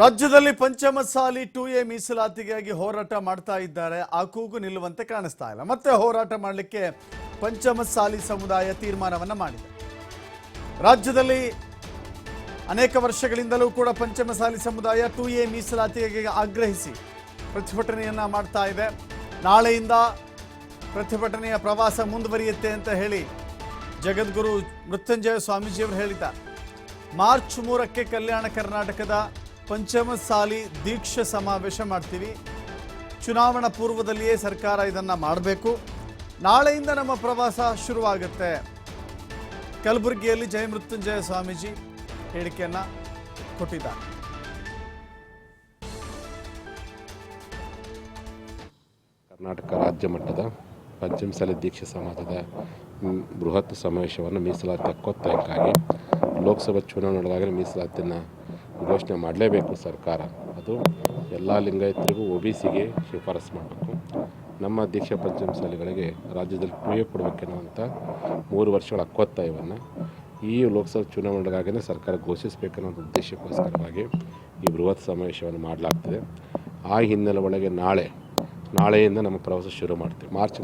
ರಾಜ್ಯದಲ್ಲಿ ಪಂಚಮಸಾಲಿ 2A ಮೀಸಲಾತಿಗಾಗಿ ಹೋರಾಟ ಮಾಡ್ತಾ ಇದ್ದಾರೆ. ಆ ಕೂಗು ನಿಲ್ಲುವಂತೆ ಕಾಣಿಸ್ತಾ ಇಲ್ಲ. ಮತ್ತೆ ಹೋರಾಟ ಮಾಡಲಿಕ್ಕೆ ಪಂಚಮಸಾಲಿ ಸಮುದಾಯ ತೀರ್ಮಾನವನ್ನ ಮಾಡಿದೆ. ರಾಜ್ಯದಲ್ಲಿ ಅನೇಕ ವರ್ಷಗಳಿಂದಲೂ ಕೂಡ ಪಂಚಮಸಾಲಿ ಸಮುದಾಯ 2A ಮೀಸಲಾತಿಗೆ ಆಗ್ರಹಿಸಿ ಪ್ರತಿಭಟನೆಯನ್ನ ಮಾಡ್ತಾ ಇದೆ. ನಾಳೆಯಿಂದ ಪ್ರತಿಭಟನೆಯ ಪ್ರವಾಸ ಮುಂದುವರಿಯುತ್ತೆ ಅಂತ ಹೇಳಿ ಜಗದ್ಗುರು ಮೃತ್ಯುಂಜಯ ಸ್ವಾಮೀಜಿಯವರು ಹೇಳಿದ್ದಾರೆ. ಮಾರ್ಚ್ 3ಕ್ಕೆ ಕಲ್ಯಾಣ ಕರ್ನಾಟಕದ ಪಂಚಮಸಾಲಿ ದೀಕ್ಷಾ ಸಮಾವೇಶ ಮಾಡ್ತೀವಿ. ಚುನಾವಣಾ ಪೂರ್ವದಲ್ಲಿಯೇ ಸರ್ಕಾರ ಇದನ್ನು ಮಾಡಬೇಕು. ನಾಳೆಯಿಂದ ನಮ್ಮ ಪ್ರವಾಸ ಶುರುವಾಗುತ್ತೆ. ಕಲಬುರಗಿಯಲ್ಲಿ ಜಯ ಮೃತ್ಯುಂಜಯ ಸ್ವಾಮೀಜಿ ಹೇಳಿಕೆಯನ್ನು ಕೊಟ್ಟಿದ್ದಾರೆ. ಕರ್ನಾಟಕ ರಾಜ್ಯ ಮಟ್ಟದ ಪಂಚಮಸಾಲಿ ದೀಕ್ಷಾ ಸಮಾಜದ ಬೃಹತ್ ಸಮಾವೇಶವನ್ನು ಮೀಸಲಾತಿ ಹಕ್ಕೊತ್ತಾಯಕ್ಕಾಗಿ ಲೋಕಸಭಾ ಚುನಾವಣೆಗಳಾಗಲೇ ಮೀಸಲಾತಿಯನ್ನು ಘೋಷಣೆ ಮಾಡಲೇಬೇಕು ಸರ್ಕಾರ. ಅದು ಎಲ್ಲ ಲಿಂಗಾಯತರಿಗೂ OBCಗೆ ಶಿಫಾರಸು ಮಾಡಬೇಕು. ನಮ್ಮ ದೀಕ್ಷಾ ಪಂಚಮಸಾಲಿಗಳಿಗೆ ರಾಜ್ಯದಲ್ಲಿ 2A ಕೊಡಬೇಕೆನ್ನುವಂಥ 3 ವರ್ಷಗಳ ಹಕ್ಕೊತ್ತಾಯವನ್ನು ಈ ಲೋಕಸಭಾ ಚುನಾವಣೆಗಾಗಲೇ ಸರ್ಕಾರ ಘೋಷಿಸಬೇಕೆನ್ನುವಂಥ ಉದ್ದೇಶಕ್ಕೋಸ್ಕರವಾಗಿ ಈ ಬೃಹತ್ ಸಮಾವೇಶವನ್ನು ಮಾಡಲಾಗ್ತದೆ. ಆ ಹಿನ್ನೆಲೆ ಒಳಗೆ ನಾಳೆಯಿಂದ ನಮ್ಮ ಪ್ರವಾಸ ಶುರು ಮಾಡ್ತೀವಿ. ಮಾರ್ಚ್